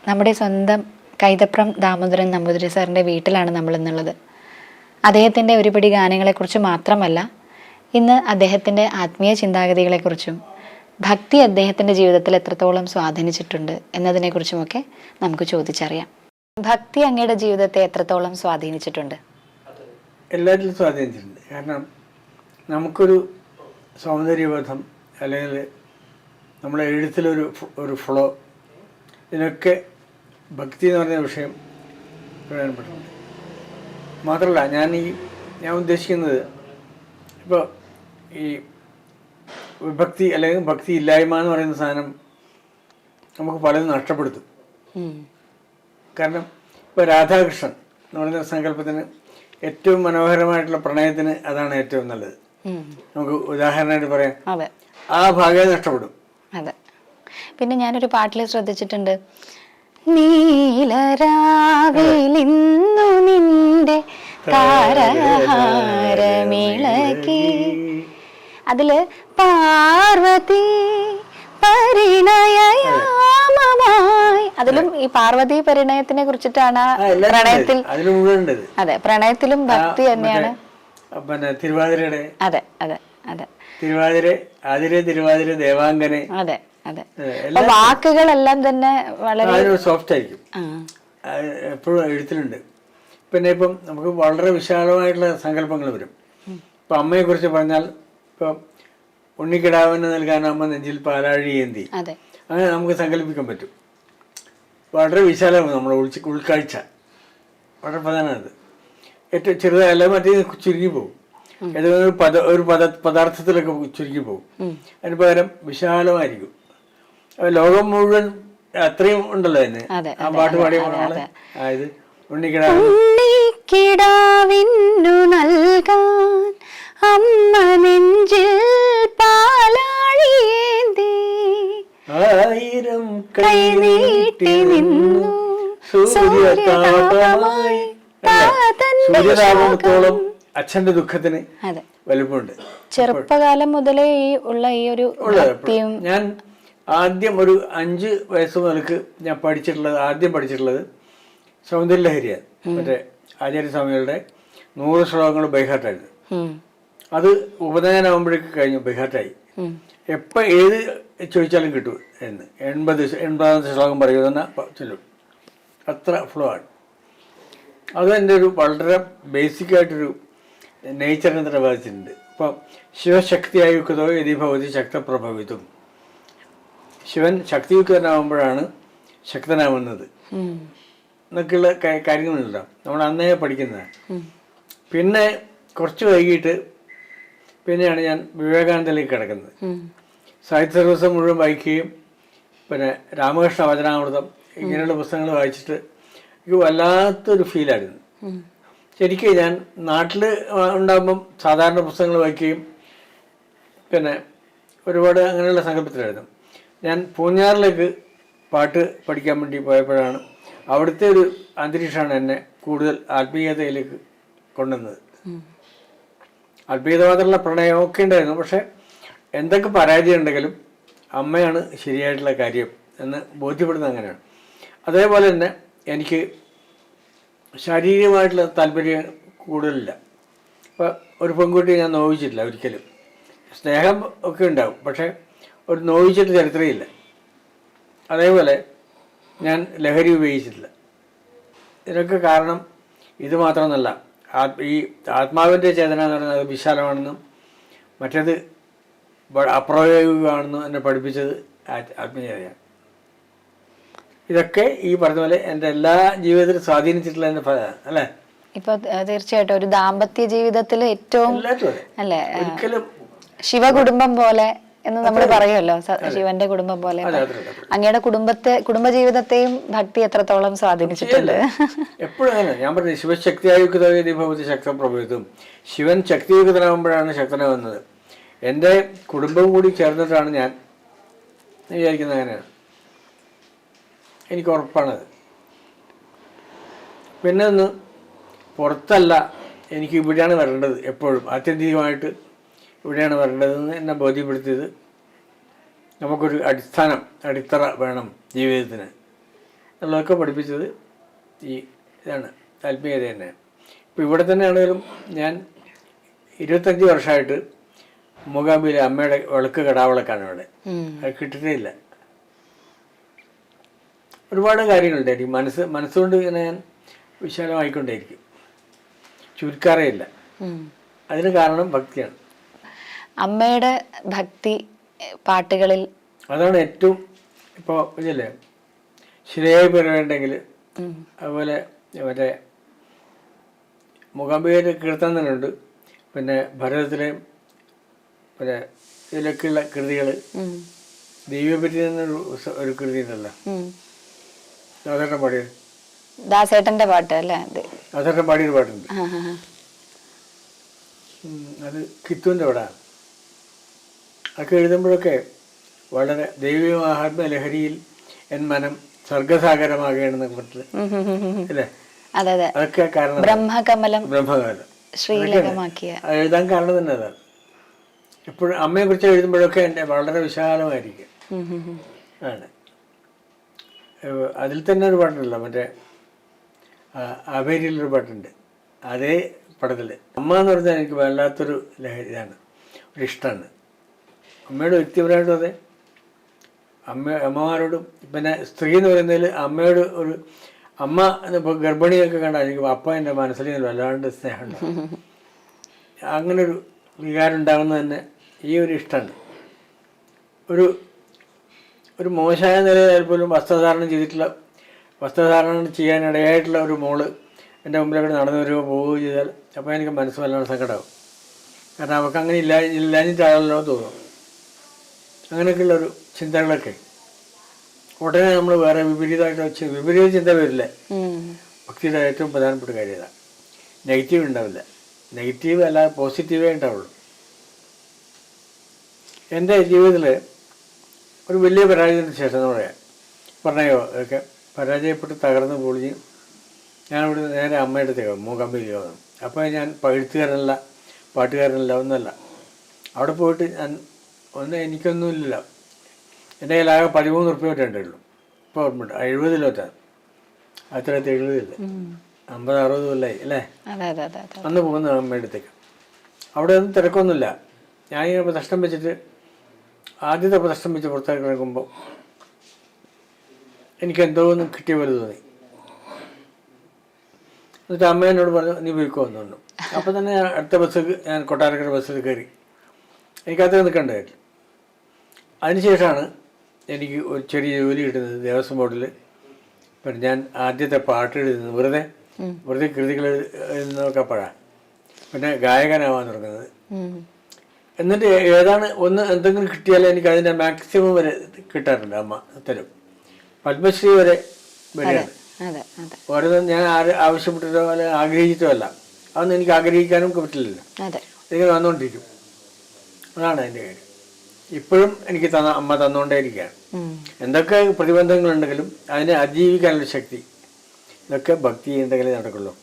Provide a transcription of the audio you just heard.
നമ്മുടെ സ്വന്തം കൈതപ്രം ദാമോദരൻ നമ്പൂതിരി സാറിൻ്റെ വീട്ടിലാണ് നമ്മൾ ഇന്നുള്ളത്. അദ്ദേഹത്തിൻ്റെ ഒരുപിടി ഗാനങ്ങളെക്കുറിച്ച് മാത്രമല്ല, ഇന്ന് അദ്ദേഹത്തിൻ്റെ ആത്മീയ ചിന്താഗതികളെക്കുറിച്ചും ഭക്തി അദ്ദേഹത്തിൻ്റെ ജീവിതത്തിൽ എത്രത്തോളം സ്വാധീനിച്ചിട്ടുണ്ട് എന്നതിനെക്കുറിച്ചുമൊക്കെ നമുക്ക് ചോദിച്ചറിയാം. ഭക്തി അങ്ങയുടെ ജീവിതത്തെ എത്രത്തോളം സ്വാധീനിച്ചിട്ടുണ്ട്? എല്ലാറ്റിലും സ്വാധീനിച്ചിട്ടുണ്ട്. കാരണം നമുക്കൊരു സൗന്ദര്യബോധം, അല്ലെങ്കിൽ നമ്മുടെ എഴുത്തിലൊരു ഫ്ലോ, ഇതിനൊക്കെ ഭക്തി എന്ന് പറയുന്ന വിഷയം പ്രധാനപ്പെട്ടിട്ടുണ്ട്. മാത്രമല്ല ഞാൻ ഉദ്ദേശിക്കുന്നത് ഇപ്പോൾ ഈ വിഭക്തി അല്ലെങ്കിൽ ഭക്തി ഇല്ലായ്മ എന്ന് പറയുന്ന സാധനം നമുക്ക് പലതും നഷ്ടപ്പെടുത്തും. കാരണം ഇപ്പോൾ രാധാകൃഷ്ണൻ എന്ന് പറയുന്ന സങ്കല്പത്തിന് ഏറ്റവും മനോഹരമായിട്ടുള്ള പ്രണയത്തിന് അതാണ് ഏറ്റവും നല്ലത്. നമുക്ക് ഉദാഹരണമായിട്ട് പറയാം, ആ ഭാഗം നഷ്ടപ്പെടും. അതെ. പിന്നെ ഞാനൊരു പാട്ടിൽ ശ്രദ്ധിച്ചിട്ടുണ്ട്, നീലരാവിലിന്നു നിന്റെ താരഹാരമിളകി, അതില് പാർവതി പരിണയയാമമായി, അതിലും ഈ പാർവതി പരിണയത്തിനെ കുറിച്ചിട്ടാണ് പ്രണയത്തിൽ. അതെ, പ്രണയത്തിലും ഭക്തി തന്നെയാണ്. പിന്നെ തിരുവാതിരയുടെ അതെ അതെ അതെ തിരുവാതിര ദേവാംഗനെ. അതെ അതെ. വാക്കുകളെല്ലാം തന്നെ വളരെ സോഫ്റ്റ് ആയിരിക്കും, എപ്പോഴും എഴുത്തിലുണ്ട്. പിന്നെ ഇപ്പം നമുക്ക് വളരെ വിശാലമായിട്ടുള്ള സങ്കല്പങ്ങൾ വരും. ഇപ്പം അമ്മയെ കുറിച്ച് പറഞ്ഞാൽ, ഇപ്പം ഉണ്ണിക്കിടാവിന് നൽകാൻ അമ്മ നെഞ്ചിൽ പാലാഴി ഏന്തി, അങ്ങനെ നമുക്ക് സങ്കല്പിക്കാൻ പറ്റും. വളരെ വിശാലമാണ് നമ്മുടെ ഉൾക്കാഴ്ച, വളരെ പ്രധാനമാണത്. ഏറ്റവും ചെറുതല്ല, മറ്റേ ചുരുങ്ങി പോകും, ഏതെങ്കിലും ഒരു പദാർത്ഥത്തിലൊക്കെ ചുരുങ്ങി പോകും. അതിന് പകരം വിശാലമായിരിക്കും. ലോകം മുഴുവൻ അത്രയും ഉണ്ടല്ലോ തന്നെ ആ പാട്ട് പാടിയ അതായത് ഉണ്ണിക്കിടാവിന്നു നൽകാൻ അമ്മ നെഞ്ചിൽ പാലാഴിയേന്തി, ആയിരം കൈ നീട്ടി നിന്നു സൂര്യതാപമായി. സൂര്യതാപത്തോളം അച്ഛന്റെ ദുഃഖത്തിന് വലുപ്പമുണ്ട്. ചെറുപ്പകാലം മുതലേ ഉള്ള ഈ ഒരു ഞാൻ ആദ്യം ഒരു 5 വയസ്സ് മുതൽക്ക് ഞാൻ ആദ്യം പഠിച്ചിട്ടുള്ളത് സൗന്ദര്യലഹരിയാണ്. മറ്റേ ആചാര്യസ്വാമികളുടെ 100 ശ്ലോകങ്ങൾ ബൈഹാർട്ടായിരുന്നു. അത് ഉപനയനാകുമ്പോഴേക്ക് കഴിഞ്ഞു, ബൈഹാർട്ടായി. എപ്പോൾ ഏത് ചോദിച്ചാലും കിട്ടും എന്ന്. 80ാമത്തെ ശ്ലോകം പറയുമെന്ന് ചൊല്ലും, അത്ര ഫ്ലോ ആണ്. അത് എൻ്റെ ഒരു വളരെ ബേസിക്കായിട്ടൊരു നേച്ചറിനെ തന്നെ ബാധിച്ചിട്ടുണ്ട്. ഇപ്പം ശിവശക്തിയായുക്തോ യതി ഭവതി ശക്തപ്രഭവിതും, ശിവൻ ശക്തിയുക്തനാകുമ്പോഴാണ് ശക്തനാവുന്നത് എന്നൊക്കെയുള്ള കാര്യങ്ങളുണ്ടാവും. നമ്മൾ അന്നേ പഠിക്കുന്നതാണ്. പിന്നെ കുറച്ച് വൈകിട്ട് പിന്നെയാണ് ഞാൻ വിവേകാനന്ദയിലേക്ക് കിടക്കുന്നത്. സാഹിത്യ സർവസം മുഴുവൻ വായിക്കുകയും പിന്നെ രാമകൃഷ്ണ വചനാമൃതം ഇങ്ങനെയുള്ള പുസ്തകങ്ങൾ വായിച്ചിട്ട് എനിക്ക് വല്ലാത്തൊരു ഫീലായിരുന്നു. ശരിക്കും ഞാൻ നാട്ടിൽ ഉണ്ടാകുമ്പം സാധാരണ പുസ്തകങ്ങൾ വായിക്കുകയും പിന്നെ ഒരുപാട് അങ്ങനെയുള്ള സങ്കല്പത്തിലായിരുന്നു. ഞാൻ പൂഞ്ഞാറിലേക്ക് പാട്ട് പഠിക്കാൻ വേണ്ടി പോയപ്പോഴാണ് അവിടുത്തെ ഒരു അന്തരീക്ഷമാണ് എന്നെ കൂടുതൽ ആത്മീയതയിലേക്ക് കൊണ്ടുവന്നത്. ആത്മീയത മാത്രമുള്ള പ്രണയമൊക്കെ ഉണ്ടായിരുന്നു, പക്ഷേ എന്തൊക്കെ പരാജയം ഉണ്ടെങ്കിലും അമ്മയാണ് ശരിയായിട്ടുള്ള കാര്യം എന്ന് ബോധ്യപ്പെടുന്നത് അങ്ങനെയാണ്. അതേപോലെ തന്നെ എനിക്ക് ശാരീരികമായിട്ടുള്ള താല്പര്യം കൂടുതലില്ല. ഇപ്പോൾ ഒരു പെൺകുട്ടിയെ ഞാൻ നോവിച്ചിട്ടില്ല ഒരിക്കലും. സ്നേഹം ഒക്കെ ഉണ്ടാവും, പക്ഷേ ഒരു നോവിച്ചിട്ട് ചരിത്രമില്ല. അതേപോലെ ഞാൻ ലഹരി ഉപയോഗിച്ചിട്ടില്ല. ഇതിനൊക്കെ കാരണം ഇത് മാത്രമൊന്നുമല്ല, ഈ ആത്മാവിൻ്റെ ചേതന എന്ന് പറയുന്നത് അത് വിശാലമാണെന്നും മറ്റേത് അപ്രായോഗികമാണെന്നും എന്നെ പഠിപ്പിച്ചത് ആത്മീയതയാണ്. ഇതൊക്കെ ഈ പറഞ്ഞ പോലെ എൻ്റെ എല്ലാ ജീവിതത്തിലും സ്വാധീനിച്ചിട്ടുള്ള എൻ്റെ ഫലമാണ് അല്ലേ. ഇപ്പൊ തീർച്ചയായിട്ടും ഒരു ദാമ്പത്യ ജീവിതത്തിൽ ഏറ്റവും അല്ലേ ഒരിക്കലും ശിവകുടുംബം പോലെ എന്ന് നമ്മൾ പറയുമല്ലോ, ശിവന്റെ കുടുംബം പോലെ. അങ്ങയുടെ കുടുംബജീവിതത്തെയും ഭക്തി എത്രത്തോളം സ്വാധീനിച്ചിട്ടുണ്ട്? എപ്പോഴും അങ്ങനെ ഞാൻ പറഞ്ഞു, ശിവശക്തിയായുക്തവതി ഭവതി ശക്തപ്രഭവിതും. ശിവൻ ശക്തിയുക്തനാകുമ്പോഴാണ് ശക്തനാവുന്നത്. എൻ്റെ കുടുംബം കൂടി ചേർന്നിട്ടാണ് ഞാൻ വിചാരിക്കുന്നത്. അങ്ങനെയാണ്, എനിക്ക് ഉറപ്പാണത്. പിന്നെ ഒന്ന് പുറത്തല്ല, എനിക്ക് ഇവിടെയാണ് വരേണ്ടത്. എപ്പോഴും ആത്യന്തികമായിട്ട് ഇവിടെയാണ് വരേണ്ടതെന്ന് എന്നെ ബോധ്യപ്പെടുത്തിയത്. നമുക്കൊരു അടിത്തറ വേണം ജീവിതത്തിന്. എന്നുള്ളതൊക്കെ പഠിപ്പിച്ചത് ഈ ഇതാണ്, ആത്മീയത തന്നെ. ഇപ്പോൾ ഇവിടെ തന്നെ ആണെങ്കിലും ഞാൻ 25 വർഷമായിട്ട് മൂകാംബിയിലെ അമ്മയുടെ വിളക്ക് കടാവിളക്കാണ് ഇവിടെ. അത് കിട്ടിയിട്ടേ ഇല്ല. ഒരുപാട് കാര്യങ്ങളുണ്ട്. എനിക്ക് മനസ്സുകൊണ്ട് ഇങ്ങനെ ഞാൻ വിശാലമായിക്കൊണ്ടേയിരിക്കും, ചുരുക്കാറേ ഇല്ല. അതിന് കാരണം ഭക്തിയാണ്. അമ്മയുടെ ഭക്തി പാട്ടുകളിൽ അതാണ് ഏറ്റവും. ഇപ്പോൾ ഇതല്ലേ ശരിയായി പറയണ്ടെങ്കിൽ, അതുപോലെ മറ്റേ മൂകാംബികയിലെ കീർത്തനം തന്നെ ഉണ്ട്. പിന്നെ ഭരതത്തിലെയും പിന്നെ ഇതിലൊക്കെയുള്ള കൃതികൾ, ദൈവത്തെ പറ്റി തന്നെ ഒരു കൃതി ഉണ്ടല്ലോ, ദാസേട്ടൻ പാടിയത്. ദാസേട്ടന്റെ പാട്ട് അല്ലേ? ദാസേട്ടൻ പാടിയൊരു പാട്ടുണ്ട്. അത് കിത്തുവിൻ്റെ പടമാണ്. അതൊക്കെ എഴുതുമ്പോഴൊക്കെ വളരെ ദൈവീയ മഹാത്മ ലഹരിയിൽ എൻ മനം സർഗസാഗരമാകുകയാണെന്നൊക്കെ പറഞ്ഞിട്ട് അല്ലേ? അതൊക്കെ കാരണം ബ്രഹ്മകമലം ശ്രീലകമാക്കിയ എഴുതാൻ കാരണം തന്നെ അതാണ്. എപ്പോഴും അമ്മയെ കുറിച്ച് എഴുതുമ്പോഴൊക്കെ എൻ്റെ വളരെ വിശാലമായിരിക്കും ആണ്. അതിൽ തന്നെ ഒരു പാട്ടുണ്ടല്ലോ, മറ്റേ അവേരിയിലൊരു പാട്ടുണ്ട്, അതേ പടത്തിൽ. അമ്മ എന്ന് പറഞ്ഞാൽ എനിക്ക് വല്ലാത്തൊരു ഇതാണ്, ഒരു ഇഷ്ടമാണ്. അമ്മയുടെ വ്യക്തിപരമായിട്ടും അതെ, അമ്മമാരോടും. പിന്നെ സ്ത്രീ എന്ന് പറയുന്നതിൽ അമ്മയോട് ഒരു അമ്മ ഇപ്പോൾ ഗർഭിണിയൊക്കെ കണ്ടാൽ എനിക്ക് അപ്പ എൻ്റെ മനസ്സിൽ വല്ലാണ്ട് സ്നേഹമുണ്ടാകും. അങ്ങനൊരു വികാരം ഉണ്ടാകുന്നത് തന്നെ ഈ ഒരു ഇഷ്ടമാണ്. ഒരു മോശമായ നിലയിൽ പോലും വസ്ത്രധാരണം ചെയ്യാനിടയായിട്ടുള്ള ഒരു മോള് എൻ്റെ മുമ്പിലൂടെ നടന്നു വരികയോ പോവുകയോ ചെയ്താൽ അപ്പോൾ എനിക്ക് മനസ്സ് വല്ലാണ്ട് സങ്കടമാകും. കാരണം അവർക്ക് അങ്ങനെ ഇല്ലാഞ്ഞിട്ടാണല്ലോ തോന്നും. അങ്ങനെയൊക്കെയുള്ളൊരു ചിന്തകളൊക്കെ ഉടനെ നമ്മൾ വേറെ വിപരീത ചിന്ത വരില്ല. ഭക്തിയുടെ ഏറ്റവും പ്രധാനപ്പെട്ട കാര്യം ഇതാണ്. നെഗറ്റീവ് ഉണ്ടാവില്ല. നെഗറ്റീവ് അല്ല, പോസിറ്റീവേ ഉണ്ടാവുള്ളൂ. എൻ്റെ ജീവിതത്തിൽ ഒരു വലിയ പരാജയത്തിന് ശേഷം എന്ന് പറഞ്ഞോ ഒക്കെ പരാജയപ്പെട്ട് തകർന്ന് പൊളിഞ്ഞ് ഞാനിവിടെ നേരെ അമ്മയുടെ അടുത്തേക്ക് മൂകാംബിയിൽ വന്നു. അപ്പോൾ ഞാൻ എഴുത്തുകാരനല്ല, പാട്ടുകാരനല്ല, ഒന്നുമല്ല. അവിടെ പോയിട്ട് എനിക്കൊന്നുമില്ല. എൻ്റെ കയ്യിലാകെ 13 ഉറുപ്പിക ഉള്ളൂ. ഇപ്പോൾ ഓർമ്മയുണ്ട്, 70 ലോറ്റാണ്. 70 50-60 കൊല്ലായി അല്ലേ അന്ന് പോകുന്ന അമ്മയുടെ അടുത്തേക്ക്. അവിടെ ഒന്നും തിരക്കൊന്നുമില്ല. ഞാനിങ്ങനെ പ്രദർശനം വെച്ചിട്ട് ആദ്യത്തെ പ്രദർശനം വെച്ച് പുറത്തേക്ക് ഇറങ്ങുമ്പോൾ എനിക്കെന്തോ ഒന്നും കിട്ടിയ പോലെ തോന്നി. എന്നിട്ട് അമ്മ എന്നോട് പറഞ്ഞു, നീ പോയിക്കോ എന്നുണ്ട്. അപ്പോൾ തന്നെ ഞാൻ അടുത്ത ഞാൻ കൊട്ടാരക്കര ബസ്സിൽ കയറി. എനിക്കത് നിൽക്കണ്ടായിരുന്നു. അതിനുശേഷമാണ് എനിക്ക് ഒരു ചെറിയ ജോലി കിട്ടുന്നത് ദേവസ്വം ബോർഡിൽ. പിന്നെ ഞാൻ ആദ്യത്തെ പാട്ട് എഴുതുന്നത് വെറുതെ കൃതികൾ എഴുതുന്നതൊക്കെ അപ്പോഴാണ്. പിന്നെ ഗായകനാവാൻ തുടങ്ങുന്നത്. എന്നിട്ട് ഏതാണ് എന്തെങ്കിലും കിട്ടിയാൽ എനിക്ക് അതിൻ്റെ മാക്സിമം വരെ കിട്ടാറുണ്ട്. അമ്മ തരും. പത്മശ്രീ വരെ വരികയാണ്. ഓരോന്നും ഞാൻ ആവശ്യപ്പെട്ടിട്ടോ അല്ലെ ആഗ്രഹിച്ചിട്ടോ അല്ല. അതൊന്നും എനിക്ക് ആഗ്രഹിക്കാനും പറ്റില്ലല്ലോ. എനിക്ക് വന്നുകൊണ്ടിരിക്കും. അതാണ് അതിൻ്റെ കാര്യം. ഇപ്പോഴും എനിക്ക് അമ്മ തന്നുകൊണ്ടേയിരിക്കുകയാണ്. എന്തൊക്കെ പ്രതിബന്ധങ്ങളുണ്ടെങ്കിലും അതിനെ അതിജീവിക്കാനുള്ള ശക്തി, ഇതൊക്കെ ഭക്തി എന്തെങ്കിലും നടക്കുള്ളൂ.